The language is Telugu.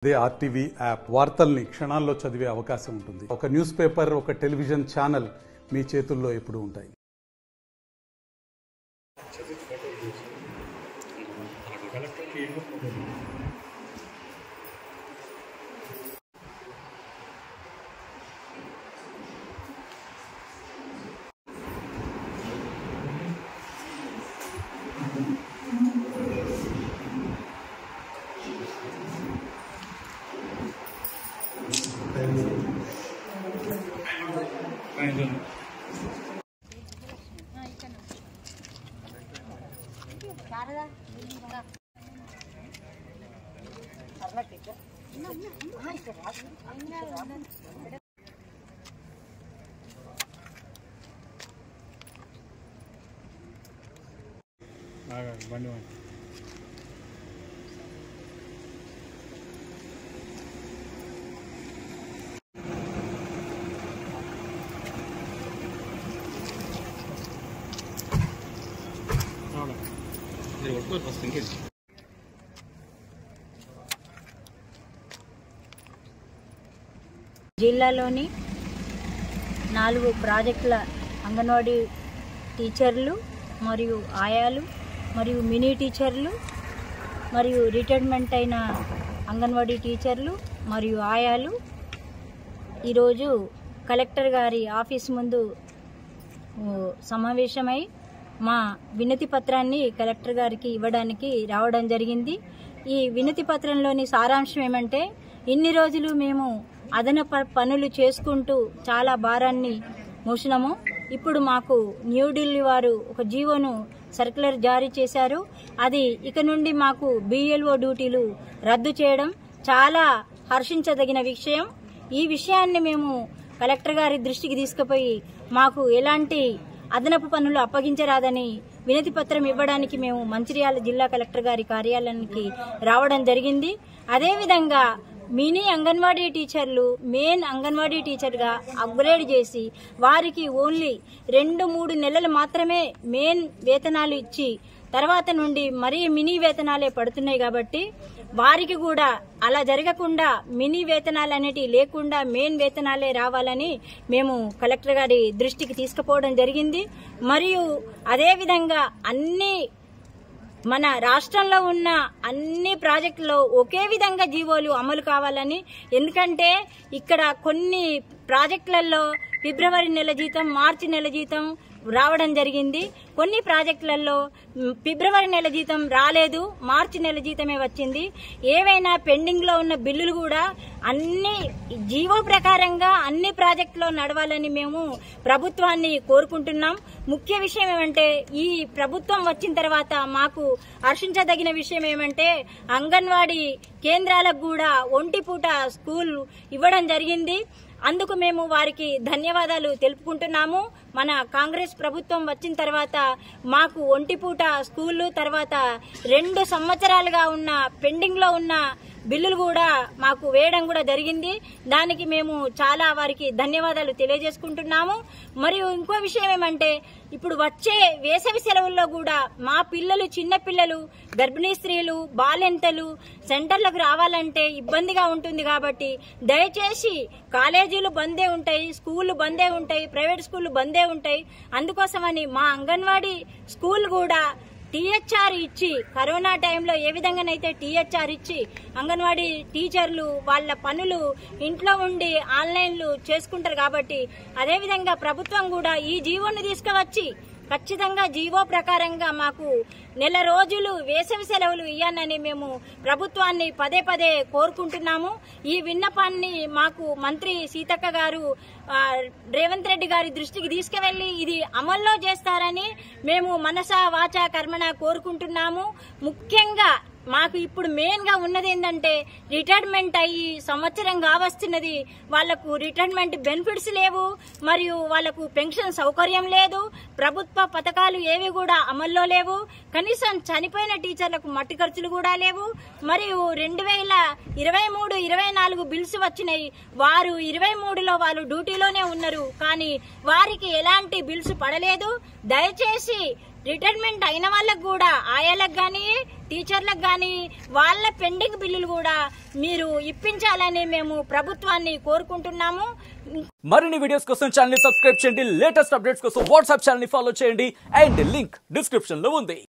అదే ఆర్టీవీ యాప్ వార్తల్ని క్షణాల్లో చదివే అవకాశం ఉంటుంది. ఒక న్యూస్ పేపర్, ఒక టెలివిజన్ ఛానల్ మీ చేతుల్లో ఎప్పుడూ ఉంటాయి. జిల్లాలోని 4 ప్రాజెక్టుల అంగన్వాడీ టీచర్లు మరియు ఆయాలు మరియు మినీ టీచర్లు మరియు రిటైర్మెంట్ అయిన అంగన్వాడీ టీచర్లు మరియు ఆయాలు ఈరోజు కలెక్టర్ గారి ఆఫీస్ ముందు సమావేశమై మా వినతి పత్రాన్ని కలెక్టర్ గారికి ఇవ్వడానికి రావడం జరిగింది. ఈ వినతి పత్రంలోని సారాంశం ఏమంటే, ఇన్ని రోజులు మేము అదనపు పనులు చేసుకుంటూ చాలా భారాన్ని మోసినాము. ఇప్పుడు మాకు న్యూఢిల్లీ వారు ఒక జీవోను సర్క్యులర్ జారీ చేశారు. అది ఇక నుండి మాకు BLO డ్యూటీలు రద్దు చేయడం చాలా హర్షించదగిన విషయం. ఈ విషయాన్ని మేము కలెక్టర్ గారి దృష్టికి తీసుకుపోయి మాకు ఎలాంటి అదనపు పనులు అప్పగించరాదని వినతి పత్రం ఇవ్వడానికి మేము మంచిర్యాల జిల్లా కలెక్టర్ గారి కార్యాలయానికి రావడం జరిగింది. అదేవిధంగా మినీ అంగన్వాడీ టీచర్లు మెయిన్ అంగన్వాడీ టీచర్గా అప్గ్రేడ్ చేసి వారికి ఓన్లీ 2-3 నెలలు మాత్రమే మెయిన్ వేతనాలు ఇచ్చి తర్వాత నుండి మరీ మినీ వేతనాలే పడుతున్నాయి. కాబట్టి వారికి కూడా అలా జరగకుండా మినీ వేతనాలు అనేటివి లేకుండా మెయిన్ వేతనాలే రావాలని మేము కలెక్టర్ గారి దృష్టికి తీసుకుపోవడం జరిగింది. మరియు అదేవిధంగా అన్ని మన రాష్ట్రంలో ఉన్న అన్ని ప్రాజెక్టులో ఒకే విధంగా జీవోలు అమలు కావాలని, ఎందుకంటే ఇక్కడ కొన్ని ప్రాజెక్టులలో ఫిబ్రవరి నెల జీతం, మార్చి నెల జీతం రావడం జరిగింది. కొన్ని ప్రాజెక్టులలో ఫిబ్రవరి నెల జీతం రాలేదు, మార్చి నెల జీతమే వచ్చింది. ఏవైనా పెండింగ్ లో ఉన్న బిల్లులు కూడా అన్ని జీవో ప్రకారంగా అన్ని ప్రాజెక్టులో నడవాలని మేము ప్రభుత్వాన్ని కోరుకుంటున్నాం. ముఖ్య విషయం ఏమంటే, ఈ ప్రభుత్వం వచ్చిన తర్వాత మాకు హర్షించదగిన విషయం ఏమంటే, అంగన్వాడీ కేంద్రాలకు కూడా ఒంటిపూట స్కూల్ ఇవ్వడం జరిగింది. అందుకు మేము వారికి ధన్యవాదాలు తెలుపుకుంటున్నాము. మన కాంగ్రెస్ ప్రభుత్వం వచ్చిన తర్వాత మాకు ఒంటిపూట స్కూళ్లు, తర్వాత 2 సంవత్సరాలుగా ఉన్న పెండింగ్ లో ఉన్న బిల్లులు కూడా మాకు వేయడం కూడా జరిగింది. దానికి మేము చాలా వారికి ధన్యవాదాలు తెలియజేసుకుంటున్నాము. మరియు ఇంకో విషయం ఏమంటే, ఇప్పుడు వచ్చే వేసవి సెలవుల్లో కూడా మా పిల్లలు, చిన్న పిల్లలు, గర్భిణీ స్త్రీలు, బాలింతలు సెంటర్లకు రావాలంటే ఇబ్బందిగా ఉంటుంది. కాబట్టి దయచేసి కాలేజీలు బందే ఉంటాయి, స్కూళ్లు బందే ఉంటాయి, ప్రైవేట్ స్కూళ్లు బందే ఉంటాయి. అందుకోసమని మా అంగన్వాడీ స్కూల్ కూడా THR ఇచ్చి, కరోనా టైంలో ఏ విధంగానైతే THR ఇచ్చి అంగన్వాడీ టీచర్లు వాళ్ళ పనులు ఇంట్లో ఉండి ఆన్లైన్లు చేసుకుంటారు. కాబట్టి అదేవిధంగా ప్రభుత్వం కూడా ఈ జీవోను తీసుకువచ్చి ఖచ్చితంగా జీవో ప్రకారంగా మాకు నెల రోజులు వేసవి సెలవులు ఇవ్వాలని మేము ప్రభుత్వాన్ని పదే పదే కోరుకుంటున్నాము. ఈ విన్నపాన్ని మాకు మంత్రి సీతక్క గారు రేవంత్ రెడ్డి గారి దృష్టికి తీసుకువెళ్లి ఇది అమల్లో చేస్తారని మేము మనసా వాచా కర్మణ కోరుకుంటున్నాము. ముఖ్యంగా మాకు ఇప్పుడు మెయిన్ గా ఉన్నది ఏంటంటే, రిటైర్మెంట్ అయ్యి సంవత్సరం కావస్తున్నది, వాళ్లకు రిటైర్మెంట్ బెనిఫిట్స్ లేవు, మరియు వాళ్లకు పెన్షన్ సౌకర్యం లేదు, ప్రభుత్వ పథకాలు ఏవి కూడా అమల్లో లేవు, కనీసం చనిపోయిన టీచర్లకు మట్టి ఖర్చులు కూడా లేవు. మరియు 2023-24 బిల్స్ వచ్చినాయి. వారు 23లో వాళ్ళు డ్యూటీలోనే ఉన్నారు, కానీ వారికి ఎలాంటి బిల్స్ పడలేదు. దయచేసి రిటైర్మెంట్ అయిన వాళ్ళకు కూడా ఆయాలకు కానీ టీచర్లకు కానీ వాళ్ళ పెండింగ్ బిల్లులు కూడా మీరు ఇప్పించాలని మేము ప్రభుత్వాన్ని కోరుకుంటున్నాము. మరిన్ని వీడియోస్ కోసం ఛానల్ ని సబ్స్క్రైబ్ చేయండి. లేటెస్ట్ అప్డేట్స్ కోసం వాట్సాప్ ఛానల్ ని ఫాలో చేయండి. అండ్ లింక్ డిస్క్రిప్షన్ లో ఉంది.